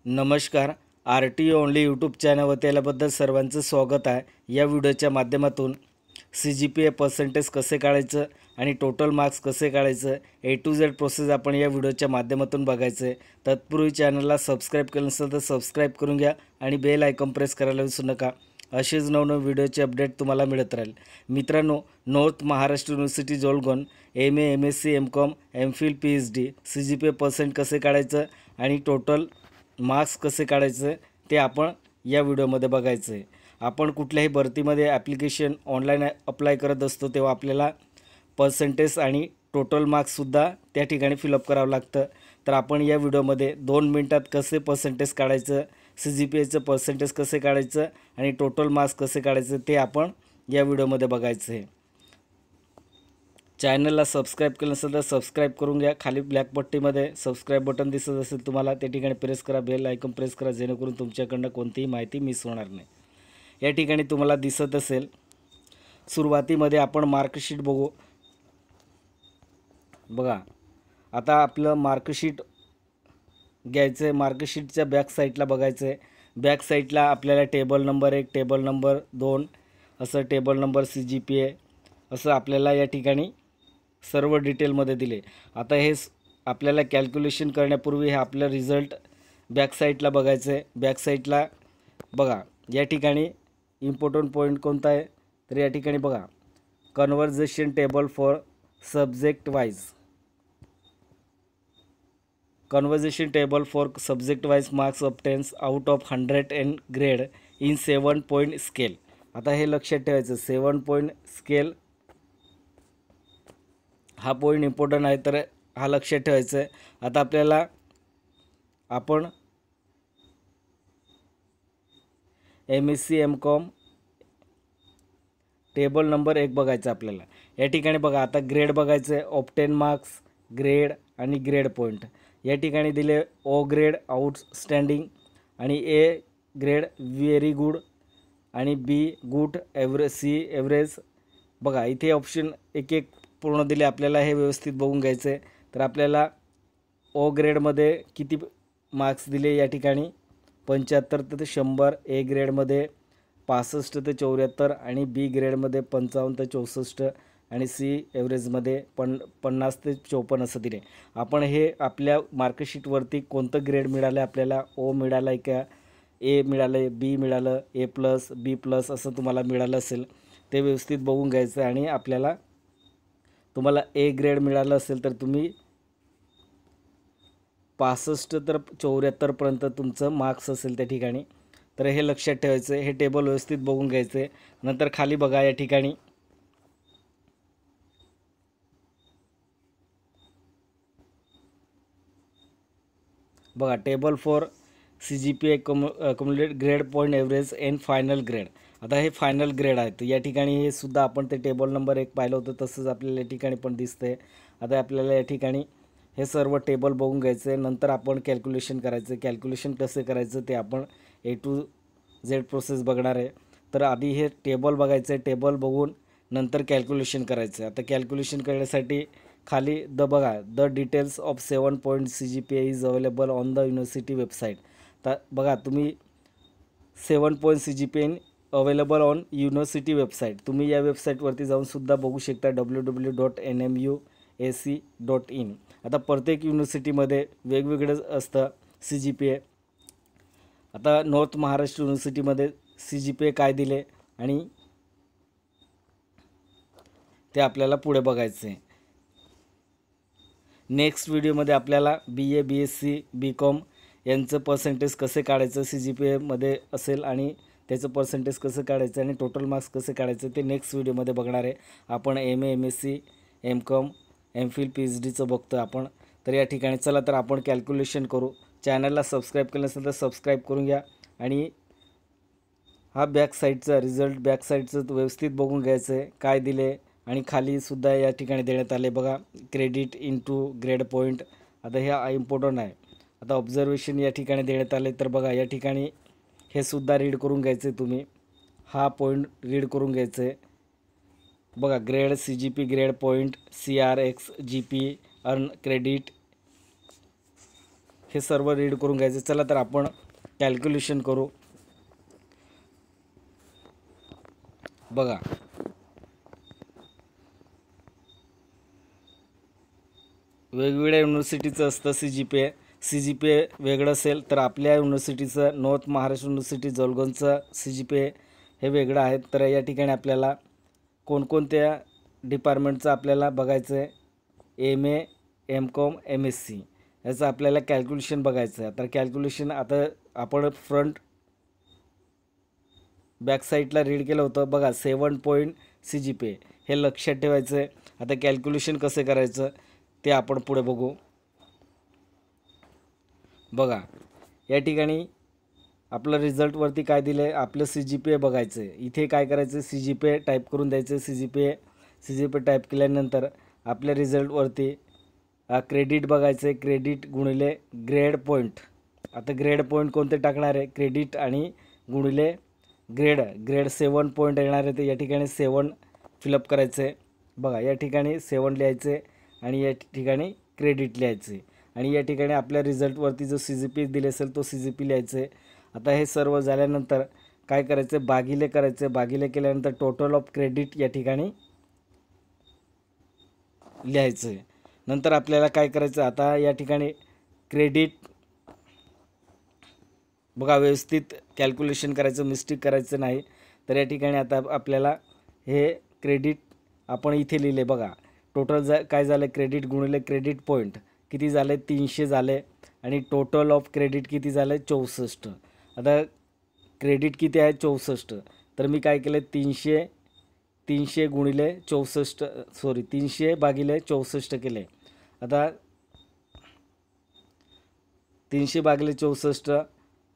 नमस्कार. RTO only YouTube चॅनलवरती आल्याबद्दल सर्वांचं स्वागत आहे. या व्हिडिओच्या माध्यमातून CGPA पर्सेंटेज कसे काढायचं आणि टोटल मार्क्स कसे काढायचं A to Z प्रोसेस आपण या व्हिडिओच्या माध्यमातून बघायचं आहे. तत्पूर्वी चॅनलला सबस्क्राईब केलं नसेल तर सबस्क्राईब करून घ्या आणि बेल आयकॉन प्रेस करायला विसरू नका. असेच नवनवीन व्हिडिओचे अपडेट तुम्हाला मिळत राहील. मित्रांनो, north Maharashtra university Jalgaon MA MSc MCom MPhil PhD CGPA percent कसे काढायचं आणि टोटल मार्क्स कसे काढायचं ते आपण या व्हिडिओमध्ये बघायचं आहे. आपण कुठल्याही भरतीमध्ये ॲप्लिकेशन ऑनलाईन अप्लाय करत असतो तेव्हा आपल्याला पर्सेंटेज आणि टोटल मार्क्ससुद्धा त्या ठिकाणी फिलअप करावं लागतं. तर आपण या व्हिडिओमध्ये 2 मिनिटात कसे पर्सेंटेज काढायचं, CGPAचं पर्सेंटेज कसे काढायचं आणि टोटल मार्क्स कसे काढायचं ते आपण या व्हिडिओमध्ये बघायचं आहे. चॅनलला सबस्क्राईब केलं नसेल तर सबस्क्राईब करून घ्या. खाली ब्लॅक पट्टीमध्ये सबस्क्राईब बटन दिसत असेल तुम्हाला, त्या ठिकाणी प्रेस करा. बेल आयकॉन प्रेस करा जेणेकरून तुमच्याकडनं कोणतीही माहिती मिस होणार नाही. या ठिकाणी तुम्हाला दिसत असेल सुरुवातीमध्ये आपण मार्कशीट बघू. बघा, आता आपलं मार्कशीट घ्यायचं आहे. मार्कशीटच्या बॅक साईडला बघायचं आहे. बॅक साईडला आपल्याला टेबल नंबर 1, टेबल नंबर 2 असं टेबल नंबर CGPA असं आपल्याला या ठिकाणी सर्व डिटेलमध्ये दिले. आता हे आपल्याला कॅल्क्युलेशन करण्यापूर्वी हे आपलं रिझल्ट बॅक साईडला बघायचं आहे. बॅक साईडला बघा, या ठिकाणी इम्पॉर्टंट पॉईंट कोणता आहे तर या ठिकाणी बघा, conversion table for subject wise. Conversion table for subject wise marks obtains out of 100 and grade in 7 point scale. आता हे लक्षात ठेवायचं, 7 पॉईंट स्केल हा पॉईंट इम्पॉर्टंट आहे, तर हा लक्षात ठेवायचा आहे. आता आपल्याला आपण MSc MCom टेबल नंबर 1 बघायचं आपल्याला. या ठिकाणी बघा, आता ग्रेड बघायचं आहे. ऑब्टेन मार्क्स, ग्रेड आणि ग्रेड पॉईंट या ठिकाणी दिले. O ग्रेड आउटस्टँडिंग आणि A ग्रेड व्हेरी गुड आणि B गुड, C एव्हरेज. बघा, इथे ऑप्शन एक एक पूर्ण दिले. आपल्याला हे व्यवस्थित बघून घ्यायचं आहे. तर आपल्याला O ग्रेडमध्ये किती मार्क्स दिले या ठिकाणी 75 ते 100, A ग्रेडमध्ये 65 ते 74 आणि B ग्रेडमध्ये 55 ते 64 आणि C एव्हरेजमध्ये 50 ते 54 असं दिले. आपण हे आपल्या मार्कशीटवरती कोणतं ग्रेड मिळालं आपल्याला, O मिळालं आहे का, A मिळालं आहे, B मिळालं, A+, B+ असं तुम्हाला मिळालं असेल ते व्यवस्थित बघून घ्यायचं. आणि आपल्याला तुम्हाला A ग्रेड मिळालं असेल तर तुम्ही 65 तर 74पर्यंत तुमचं मार्क्स असेल त्या ठिकाणी. तर हे लक्षात ठेवायचं आहे. हे टेबल व्यवस्थित बघून घ्यायचं आहे. नंतर खाली बघा, या ठिकाणी बघा, table for CGPA cumulative grade point average and final grade. आता हे फायनल ग्रेड आहे. तर या ठिकाणी हे सुद्धा आपण ते टेबल नंबर 1 पाहिलं होतं तसंच आपल्याला या ठिकाणी पण दिसतंय. आता आपल्याला या ठिकाणी हे सर्व टेबल बघून घ्यायचं आहे. नंतर आपण कॅल्क्युलेशन करायचं. कॅल्क्युलेशन कसं करायचं ते आपण A to Z प्रोसेस बघणार आहे. तर आधी हे टेबल बघायचं आहे. टेबल बघून नंतर कॅल्क्युलेशन करायचं आहे. आता कॅल्क्युलेशन करण्यासाठी खाली the details of 7 point CGPA is available on the university website. तर बघा, तुम्ही 7 point CGPA available on university website. तुम्ही या वेबसाईटवरती जाऊन सुद्धा बघू शकता, www.nmu.ac.in. आता प्रत्येक युनिव्हर्सिटीमध्ये वेगवेगळं असतं CGPA. आता नॉर्थ महाराष्ट्र युनिव्हर्सिटीमध्ये CGPA काय दिले आणि ते आपल्याला पुढे बघायचं आहे. नेक्स्ट व्हिडिओमध्ये आपल्याला BA BSc BCom यांचं पर्सेंटेज कसे काढायचं CGPAमध्ये असेल आणि त्याचं पर्सेंटेज कसं काढायचं आणि टोटल मार्क्स कसे काढायचं ते नेक्स्ट व्हिडिओमध्ये बघणार आहे. आपण MA MSc MCom MPhil PhDचं बघतो आपण. तर या ठिकाणी चला तर आपण कॅल्क्युलेशन करू. चॅनलला सबस्क्राईब केलं नसेल तर सबस्क्राईब करून घ्या आणि हा बॅक साईडचा रिझल्ट बॅक साईडचं व्यवस्थित बघून घ्यायचं आहे काय दिले. आणि खाली सुद्धा या ठिकाणी देण्यात आले बघा, क्रेडिट इनटू ग्रेड पॉईंट. आता हे इम्पॉर्टंट आहे. आता ऑब्झर्वेशन या ठिकाणी देण्यात आले. तर बघा, या ठिकाणी हे सुद्धा रीड करून घ्यायचं आहे तुम्ही. हा पॉईंट रीड करून घ्यायचं आहे. बघा, grade CGP grade point CRX GP earn credit हे सर्व रीड करून घ्यायचं. चला तर आपण कॅल्क्युलेशन करू. बघा, वेगवेगळ्या युनिव्हर्सिटीचं असतं CGPA वेगळं असेल तर आपल्या युनिव्हर्सिटीचं नॉर्थ महाराष्ट्र युनिव्हर्सिटी जळगावचं CGPA हे वेगळं आहे. तर या ठिकाणी आपल्याला कोणकोणत्या डिपार्टमेंटचं आपल्याला बघायचं आहे, MA, MCOM, MSc याचं आपल्याला कॅल्क्युलेशन बघायचं आहे. तर कॅल्क्युलेशन आता आपण बॅक साईडला रीड केलं होतं बघा, 7 पॉईंट CGPA हे लक्षात ठेवायचं आहे. आता कॅल्क्युलेशन कसं करायचं ते आपण पुढे बघू. बघा, या ठिकाणी आपलं रिझल्टवरती काय दिलं आहे, आपलं CGPA बघायचं आहे. इथे काय करायचं, CGPA टाईप करून द्यायचं. CGPA टाईप केल्यानंतर आपल्या रिझल्टवरती क्रेडिट बघायचं आहे. क्रेडिट गुणिले ग्रेड पॉईंट. आता ग्रेड पॉईंट कोणते टाकणार आहे, क्रेडिट आणि गुणिले ग्रेड 7 पॉईंट येणार आहे. तर या ठिकाणी 7 फिलअप करायचं आहे. बघा, या ठिकाणी 7 लिहायचे आणि या ठिकाणी क्रेडिट लिहायचे आणि या ठिकाणी आपल्या रिझल्टवरती जो CGPA दिले असेल तो CGPA लिहायचे. आता हे सर्व झाल्यानंतर काय करायचं, भागिले करायचे. भागिले केल्यानंतर टोटल ऑफ क्रेडिट या ठिकाणी लिहायचं. नंतर आपल्याला काय करायचं, आता या ठिकाणी क्रेडिट बघा, व्यवस्थित कॅल्क्युलेशन करायचं, मिस्टेक करायचं नाही. तर या ठिकाणी आता आपल्याला हे क्रेडिट आपण इथे लिहिले. बघा, टोटल काय झालं, क्रेडिट गुणिले क्रेडिट पॉईंट किती झाले, 300 झाले आणि टोटल ऑफ क्रेडिट किती झालं, 64. आता क्रेडिट किती आहे, 64. तर मी काय केलं, 300 गुणिले 64 300 भागिले 64 केले. आता 300 भागिले 64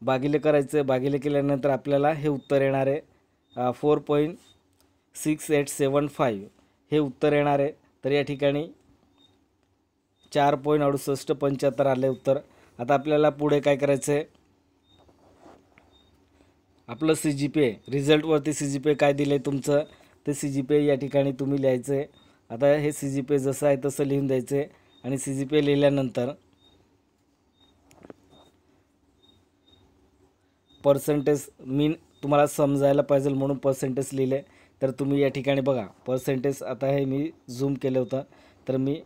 भागिले करायचं. भागिले केल्यानंतर आपल्याला हे उत्तर येणार आहे 4.6875 हे उत्तर येणार आहे. तर या ठिकाणी 4.6875 आले उत्तर. आता आपल्याला पुढे काय करायचं आहे, आपलं CGPA रिझल्टवरती CGPA काय दिलं आहे तुमचं ते CGPA या ठिकाणी तुम्ही लिहायचं आहे. आता हे CGPA जसं आहे तसं लिहून द्यायचं आहे आणि CGPA लिहिल्यानंतर पर्सेंटेज मीन तुम्हाला समजायला पाहिजे म्हणून पर्सेंटेज लिहिले. तर तुम्ही या ठिकाणी बघा पर्सेंटेज, आता हे मी झूम केलं होतं तर मी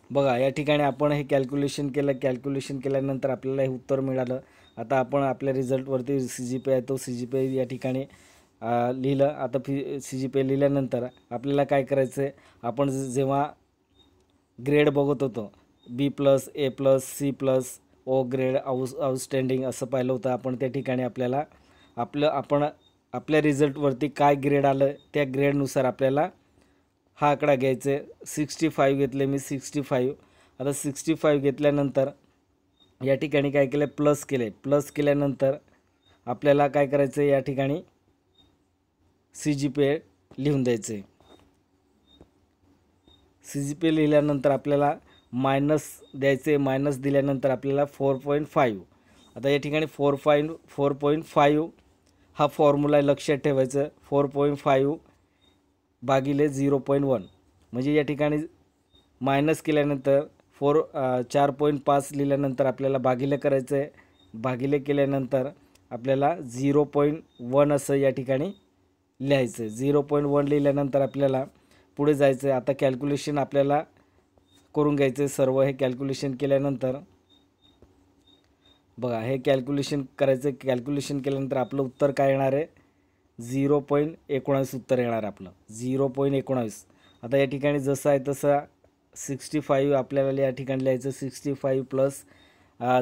बघा या ठिकाणी आपण हे कॅल्क्युलेशन केलं. कॅल्क्युलेशन केल्यानंतर आपल्याला हे उत्तर मिळालं. आता आपण आपल्या रिझल्टवरती CGPA आहे तो CGPA या ठिकाणी लिहिलं. आता CGPA लिहिल्यानंतर आपल्याला काय करायचं आहे, आपण जेव्हा ग्रेड बघत होतो B+, A+, C+, O grade, outstanding असं पाहिलं होतं आपण. त्या ठिकाणी आपल्याला आपण आपल्या रिझल्टवरती काय ग्रेड आलं त्या ग्रेडनुसार आपल्याला हा आकडा घ्यायचा आहे. 65 घेतले मी, 65. आता 65 घेतल्यानंतर या ठिकाणी काय केलं, प्लस केले. प्लस केल्यानंतर आपल्याला काय करायचं आहे, या ठिकाणी CGPA लिहून द्यायचं आहे. CGPA लिहिल्यानंतर आपल्याला मायनस द्यायचे. मायनस दिल्यानंतर आपल्याला 4.5. आता या ठिकाणी 4.5 हा फॉर्म्युला लक्षात ठेवायचं. 4.5 भागिले 0.1 म्हणजे या ठिकाणी मायनस केल्यानंतर 4.5 लिहिल्यानंतर आपल्याला भागिले करायचं आहे. भागिले केल्यानंतर आपल्याला 0.1 असं या ठिकाणी लिहायचं. 0.1 लिहिल्यानंतर आपल्याला पुढे जायचं आहे. आता कॅल्क्युलेशन आपल्याला करून घ्यायचं आहे सर्व. हे कॅल्क्युलेशन केल्यानंतर बघा हे कॅल्क्युलेशन करायचं. कॅल्क्युलेशन केल्यानंतर आपलं उत्तर काय येणार आहे, 0.19 उत्तर येणार आपलं, 0.19. आता या ठिकाणी जसं आहे तसं 65 आपल्याला या ठिकाणी लिहायचं. 65 प्लस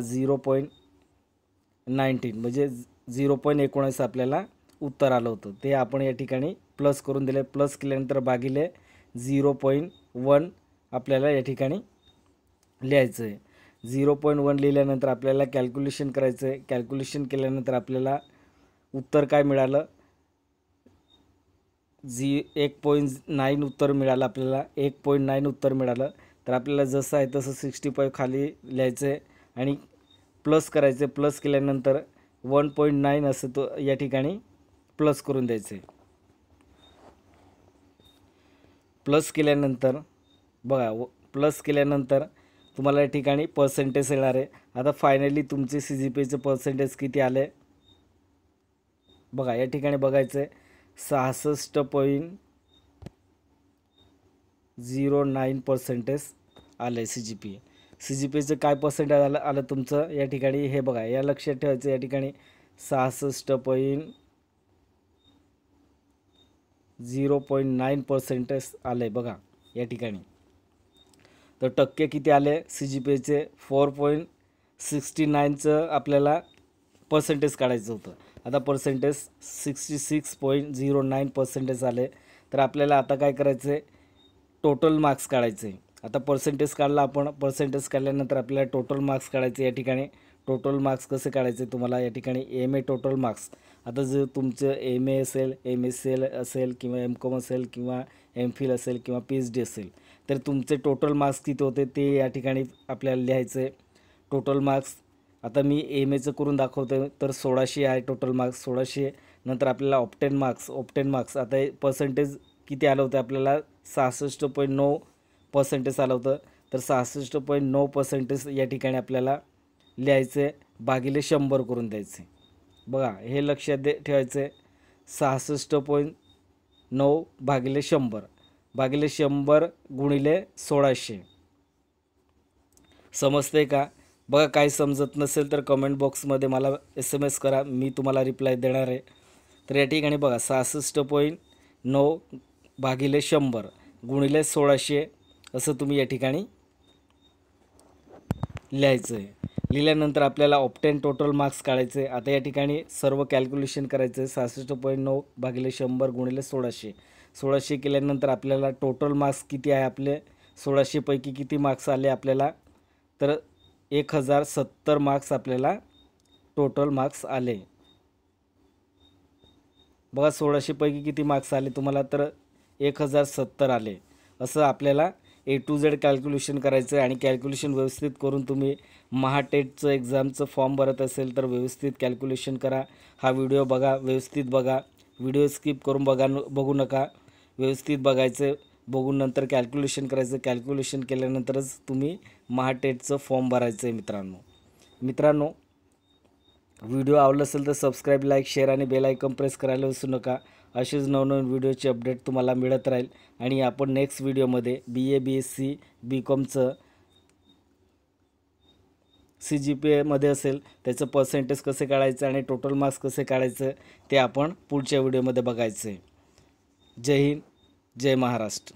0.19 म्हणजे 0.19 आपल्याला उत्तर आलं होतं. ते आपण या ठिकाणी प्लस करून दिले. प्लस केल्यानंतर भागिले 0.1 आपल्याला या ठिकाणी लिहायचं आहे. 0.1 लिहिल्यानंतर आपल्याला कॅल्क्युलेशन करायचं आहे. कॅल्क्युलेशन केल्यानंतर आपल्याला उत्तर काय मिळालं, 1.9 उत्तर मिळालं आपल्याला. 1.9 उत्तर मिळालं. तर आपल्याला जसं आहे तसं 65 खाली लिहायचं आहे आणि प्लस करायचं. प्लस केल्यानंतर 1.9 असं तो या ठिकाणी प्लस करून द्यायचं आहे. प्लस केल्यानंतर बघा प्लस केल्यानंतर तुम्हाला या ठिकाणी पर्सेंटेज येणार आहे. आता फायनली तुमचे CGPAचं पर्सेंटेज किती आले बघा, या ठिकाणी बघायचं आहे 66.09% आलं आहे CGPAचं काय पर्सेंटेज आलं तुमचं या ठिकाणी हे बघा, या लक्षात ठेवायचं. या ठिकाणी 66.0.9% आलं आहे बघा या ठिकाणी. तर टक्के किती आले CGPAचे 4.69चं आपल्याला पर्सेंटेज काढायचं होतं. आता पर्सेंटेज 66.09% आले. तर आपल्याला आता काय करायचं आहे, टोटल मार्क्स काढायचे. आता पर्सेंटेज काढला आपण, पर्सेंटेज काढल्यानंतर आपल्याला टोटल मार्क्स काढायचे. या ठिकाणी टोटल मार्क्स कसे काढायचे तुम्हाला या ठिकाणी MA टोटल मार्क्स. आता जर तुमचं MA असेल, MSc असेल किंवा MCOM असेल किंवा MPhil असेल किंवा PhD असेल, तर तुमचे टोटल मार्क्स किती होते ते या ठिकाणी आपल्याला लिहायचं आहे. टोटल मार्क्स आता मी MAचं करून दाखवतो. तर 1600 आहे टोटल मार्क्स, 1600. नंतर आपल्याला ऑप्टेन मार्क्स आता हे पर्सेंटेज किती आलं होतं आपल्याला 66.9% आलं होतं. तर 66.9% या ठिकाणी आपल्याला लिहायचं आहे, भागिले 100 करून द्यायचे. बघा हे लक्षात ठेवायचं आहे. 66.9 भागिले 100 गुणिले 1600. समजते का? बघा काही समजत नसेल तर कमेंट बॉक्समध्ये मला SMS करा, मी तुम्हाला रिप्लाय देणार आहे. तर या ठिकाणी बघा 66.9 भागिले 100 गुणिले 1600 असं तुम्ही या ठिकाणी लिहायचं आहे. लिहिल्यानंतर आपल्याला ऑप्टेन टोटल मार्क्स काढायचे. आता या ठिकाणी सर्व कॅल्क्युलेशन करायचं आहे. 66.9 भागिले 100 गुणिले 1600 केल्यानंतर आपल्याला टोटल मार्क्स किती आहे आपले, 1600 पैकी किती मार्क्स आले आपल्याला, तर 1070 मार्क्स आपल्याला टोटल मार्क्स आले. बघा 1600 पैकी किती मार्क्स आले तुम्हाला, तर 1070 आले. असं आपल्याला A to Z कॅल्क्युलेशन करायचं आहे. आणि कॅल्क्युलेशन व्यवस्थित करून तुम्ही महाटेटचं एक्झामचं फॉर्म भरत असेल तर व्यवस्थित कॅल्क्युलेशन करा. हा व्हिडिओ बघा, व्यवस्थित बघा, व्हिडिओ स्किप करून बघू नका, व्यवस्थित बघायचं, बघून नंतर कॅल्क्युलेशन करायचं. कॅल्क्युलेशन केल्यानंतरच तुम्ही महाटेटचं फॉर्म भरायचं आहे. मित्रांनो व्हिडिओ आवडला असेल तर सबस्क्राईब, लाईक, शेअर आणि बेल आयकॉन प्रेस करायला विसरू नका. असेच नवनवीन व्हिडिओचे अपडेट तुम्हाला मिळत राहील. आणि आपण नेक्स्ट व्हिडिओमध्ये BA BSc BCOMचं CGPAमध्ये असेल त्याचं पर्सेंटेज कसे काढायचं आणि टोटल मार्क्स कसे काढायचं ते आपण पुढच्या व्हिडिओमध्ये बघायचं आहे. जय हिंद, जय महाराष्ट्र.